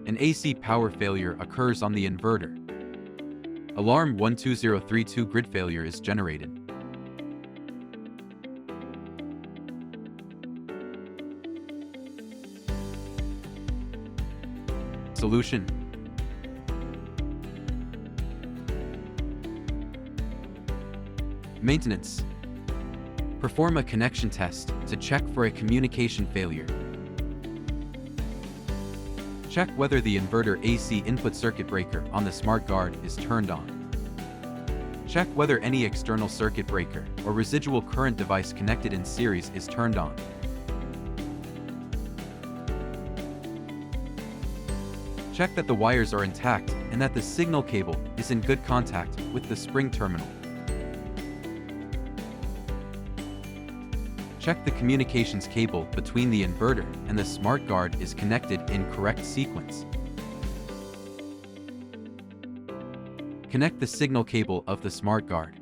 An AC power failure occurs on the inverter. Alarm 12032 grid failure is generated. Solution: maintenance. Perform a connection test to check for a communication failure. Check whether the inverter AC input circuit breaker on the smart guard is turned on. Check whether any external circuit breaker or residual current device connected in series is turned on. Check that the wires are intact and that the signal cable is in good contact with the spring terminal. Check the communications cable between the inverter and the smart guard is connected in correct sequence. Connect the signal cable of the smart guard.